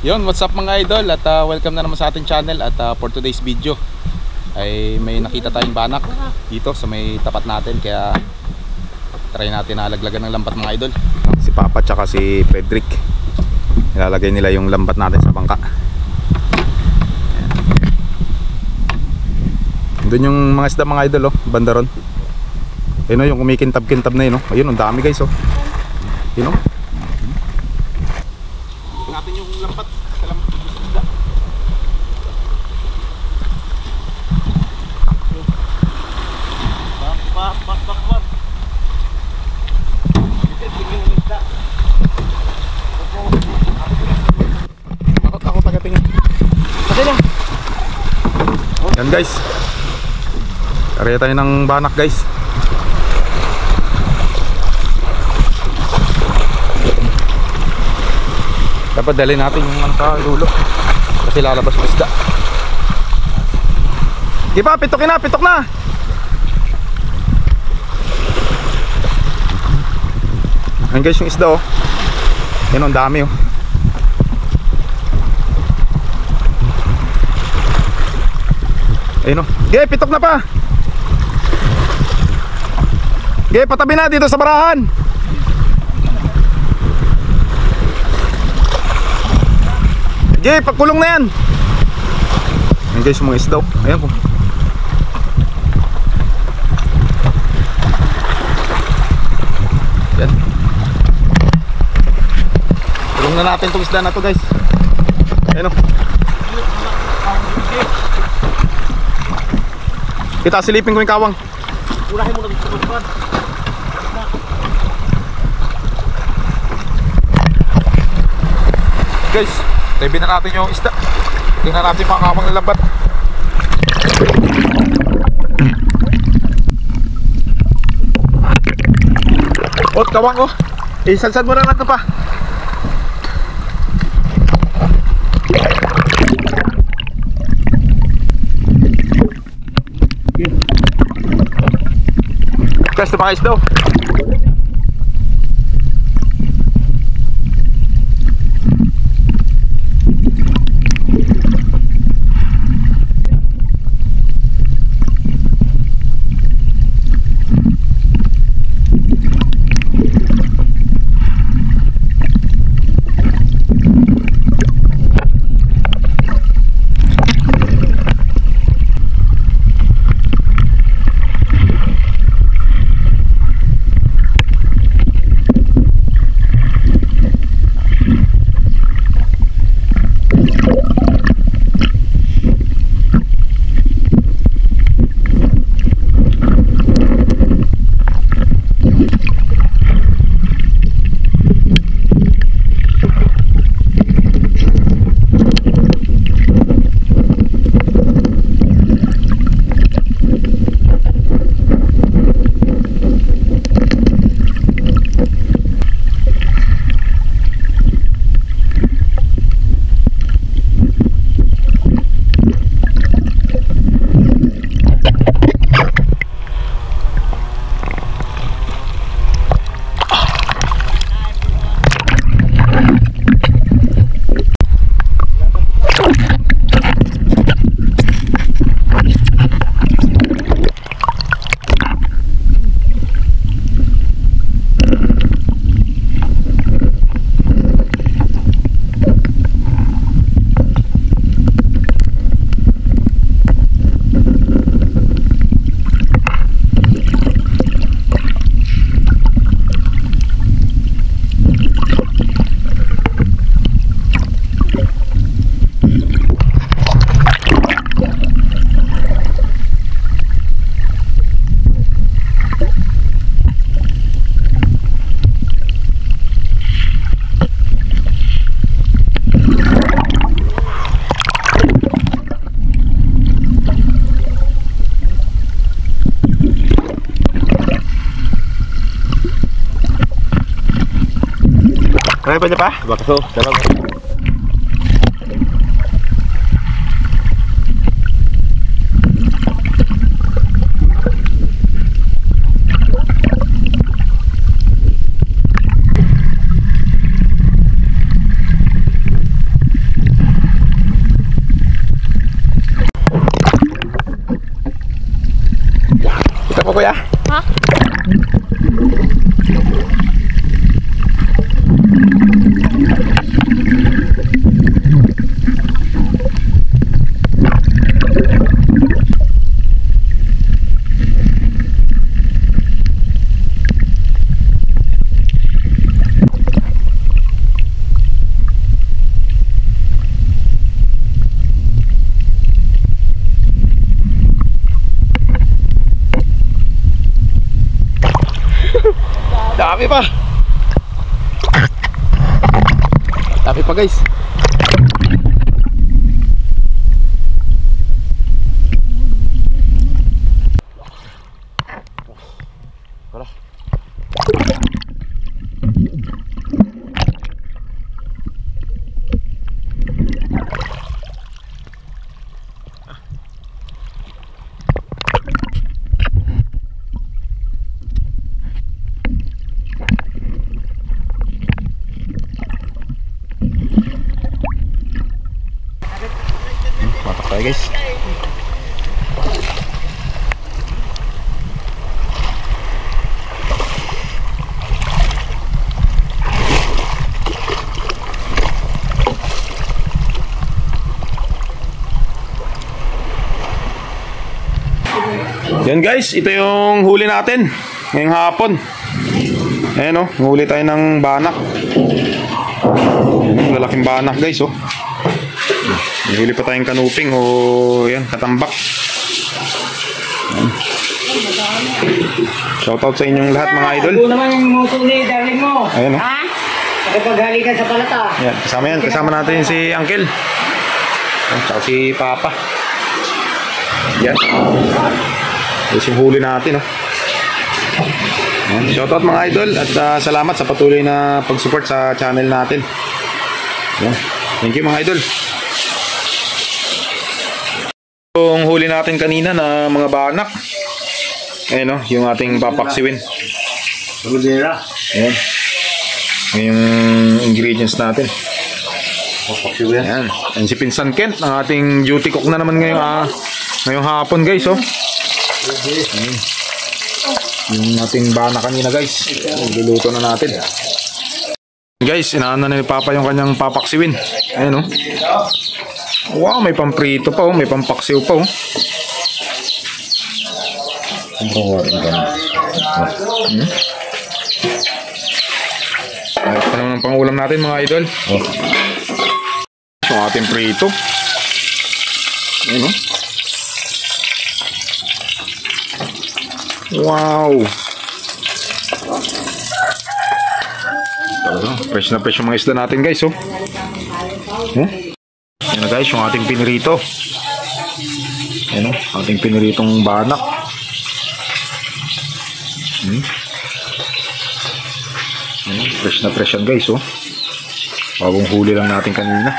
Yun, what's up mga idol, at welcome na naman sa ating channel. At for today's video ay may nakita tayong banak dito sa may tapat natin, kaya try natin na alaglagan ng lambat mga idol. Si Papa tsaka si Frederick, ilalagay nila yung lambat natin sa bangka. Doon yung mga isda mga idol, oh, banda ron. Ayun, oh, yung kumikintab-kintab na yun, oh. Ayun, ang dami guys, oh. Yun, oh. Natin yung lambat sa lambat isda. Bak. Ako tagatingin. Kasi lang. Yan guys, karya tayo ng banak guys. Dapat dalhin natin yung sa dulo kasi lalabas yung isda. Di ba, pitok na. Ayan guys yung isda, oh. Yan, ang dami, oh. Ayun, oh. Ge, pitok na pa. Ge, patabi na dito sa barahan. Ge, pagkulong na yan. Ayan guys yung mga isda, oh. Ayan po. Yan. Kulong na natin itong isda na to guys. Ayan, oh. Kita silipin ko yung kawang. Ulahin mo na dito sa guys, tabi na natin yung isda. Tingnan natin mga kawang na lambat. Oh, kawang, oh. Isalsad mo na natin pa. Pwesto pa kayo daw. Kaya pa niya pa? Bakaso, dalam. kuya? Ha? Dami pa. Dami pa guys. Tara. Matak tayo guys. Yan guys, ito yung huli natin ngayong hapon. Ayan o, huli tayo ng banak. Ayan, lalaking banak guys o. Huli pa tayong kanuping o yan, katambak. Ayan. Shoutout sa inyong lahat mga idol. Ito naman yung muso ni darling mo. Ayan o. Ha? Nakipaghalikan sa palata. Ayan, kasama yan, kasama natin si Uncle. Ayan, tsaka si Papa. Yan. Ito yung huli natin, oh. Ayan, shoutout mga idol at salamat sa patuloy na pag-support sa channel natin. Ayan. Thank you mga idol. Yung huli natin kanina na mga banak. Ayan, oh, yung ating papaksiwin. Ayan. Yung ingredients natin. Ayan. Ayan si Pinsan Kent, ang ating duty cook na naman ngayong hapon guys, oh. Ayan. Yung ating bana kanina guys, luluto na natin guys. Inaano na ni Papa yung kanyang papaksiwin. Ayan, oh. Wow, may pamprito pa, oh. May pampaksiw pa, oh. Ito naman ang pangulam natin mga idol, oh. Yung ating prito. Ayan, oh. Wow. Fresh na fresh yung mga isda natin guys, oh. Yan na guys, yung ating pinirito. Yan, oh, ating piniritong banak. Yan, fresh na fresh yan guys, oh. Bagong huli lang natin kanina.